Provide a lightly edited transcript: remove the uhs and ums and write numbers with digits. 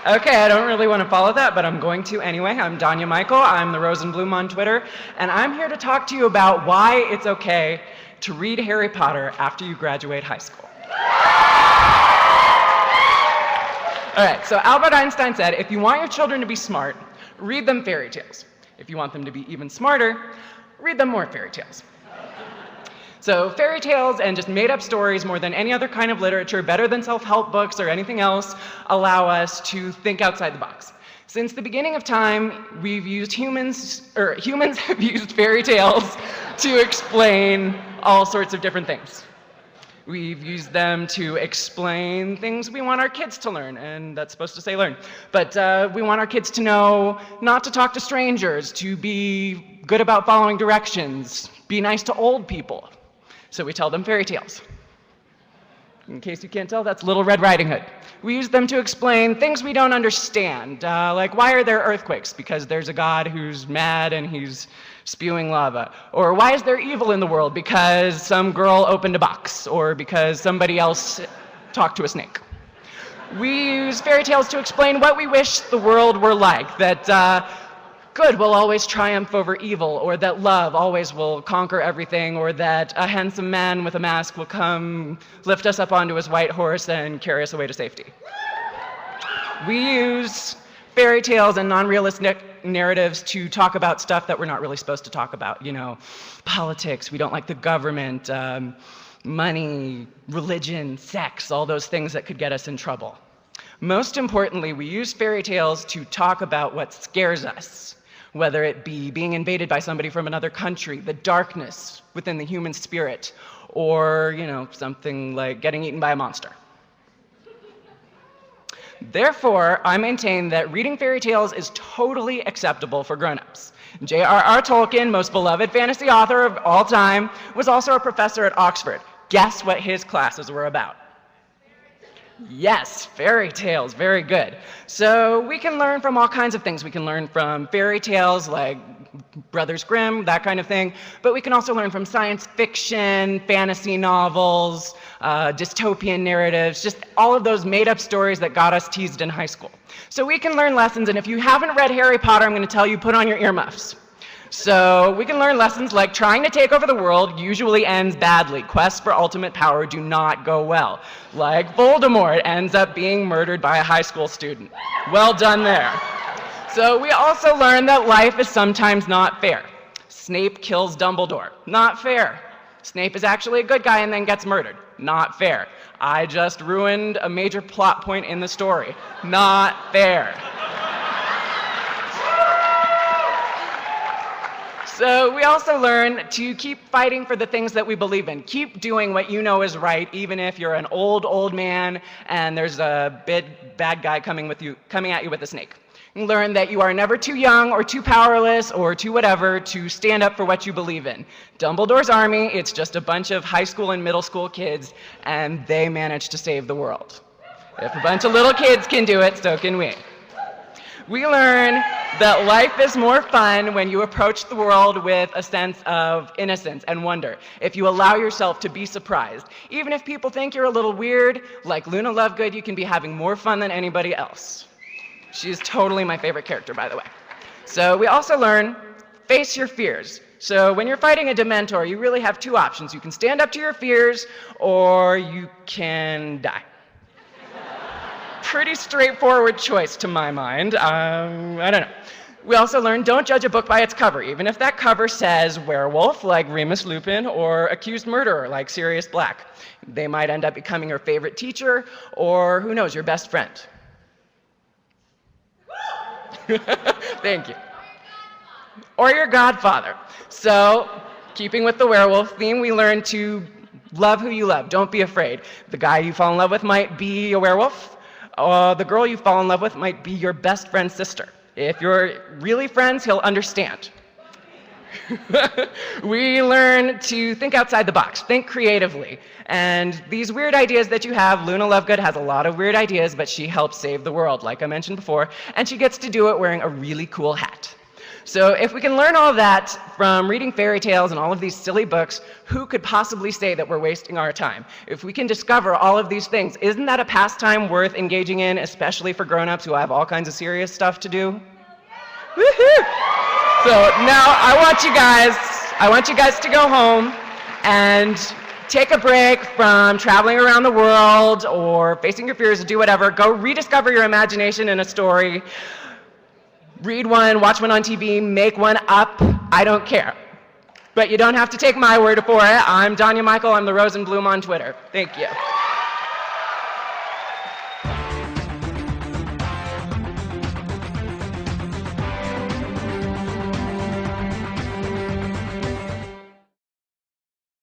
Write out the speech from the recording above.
Okay, I don't really want to follow that, but I'm going to anyway. I'm Danya Michael. I'm the Rose and Bloom on Twitter, and I'm here to talk to you about why it's okay to read Harry Potter after you graduate high school. All right, so Albert Einstein said, if you want your children to be smart, read them fairy tales. If you want them to be even smarter, read them more fairy tales. So fairy tales and just made-up stories, more than any other kind of literature, better than self-help books or anything else, allow us to think outside the box. Since the beginning of time, humans have used fairy tales to explain all sorts of different things. We've used them to explain things we want our kids to learn, and that's supposed to say learn. But we want our kids to know not to talk to strangers, to be good about following directions, be nice to old people. So we tell them fairy tales. In case you can't tell, that's Little Red Riding Hood. We use them to explain things we don't understand, like why are there earthquakes? Because there's a god who's mad and he's spewing lava. Or why is there evil in the world? Because some girl opened a box, or because somebody else talked to a snake. We use fairy tales to explain what we wish the world were like, that good will always triumph over evil, or that love always will conquer everything, or that a handsome man with a mask will come lift us up onto his white horse and carry us away to safety. We use fairy tales and non-realistic narratives to talk about stuff that we're not really supposed to talk about. You know, politics, we don't like the government, money, religion, sex, all those things that could get us in trouble. Most importantly, we use fairy tales to talk about what scares us, whether it be being invaded by somebody from another country, the darkness within the human spirit, or, you know, something like getting eaten by a monster. Therefore, I maintain that reading fairy tales is totally acceptable for grown-ups. J.R.R. Tolkien, most beloved fantasy author of all time, was also a professor at Oxford. Guess what his classes were about? Yes, fairy tales, very good. So we can learn from all kinds of things. We can learn from fairy tales like Brothers Grimm, that kind of thing, but we can also learn from science fiction, fantasy novels, dystopian narratives, just all of those made-up stories that got us teased in high school. So we can learn lessons, and if you haven't read Harry Potter, I'm going to tell you, put on your earmuffs. So we can learn lessons like trying to take over the world usually ends badly. Quests for ultimate power do not go well. Like Voldemort ends up being murdered by a high school student. Well done there. So we also learn that life is sometimes not fair. Snape kills Dumbledore. Not fair. Snape is actually a good guy and then gets murdered. Not fair. I just ruined a major plot point in the story. Not fair. So we also learn to keep fighting for the things that we believe in. Keep doing what you know is right, even if you're an old man and there's a big bad guy coming at you with a snake. You learn that you are never too young or too powerless or too whatever to stand up for what you believe in. Dumbledore's army, it's just a bunch of high school and middle school kids, and they managed to save the world. If a bunch of little kids can do it, so can we. We learn that life is more fun when you approach the world with a sense of innocence and wonder. If you allow yourself to be surprised. Even if people think you're a little weird, like Luna Lovegood, you can be having more fun than anybody else. She's totally my favorite character, by the way. So we also learn, face your fears. So when you're fighting a Dementor, you really have two options. You can stand up to your fears, or you can die. Pretty straightforward choice to my mind. I don't know. We also learn, don't judge a book by its cover, even if that cover says werewolf, like Remus Lupin, or accused murderer, like Sirius Black. They might end up becoming your favorite teacher, or who knows, your best friend. Thank you. Or your godfather. So, keeping with the werewolf theme, we learn to love who you love. Don't be afraid. The guy you fall in love with might be a werewolf. The girl you fall in love with might be your best friend's sister. If you're really friends, he'll understand. We learn to think outside the box, think creatively. And these weird ideas that you have, Luna Lovegood has a lot of weird ideas, but she helps save the world, like I mentioned before, and she gets to do it wearing a really cool hat. So if we can learn all of that from reading fairy tales and all of these silly books, who could possibly say that we're wasting our time? If we can discover all of these things, isn't that a pastime worth engaging in, especially for grown-ups who have all kinds of serious stuff to do? Woohoo! So now I want you guys to go home and take a break from traveling around the world or facing your fears or do whatever. Go rediscover your imagination in a story. Read one, watch one on TV, make one up. I don't care. But you don't have to take my word for it. I'm Danya Michael. I'm the Rose and Bloom on Twitter. Thank you.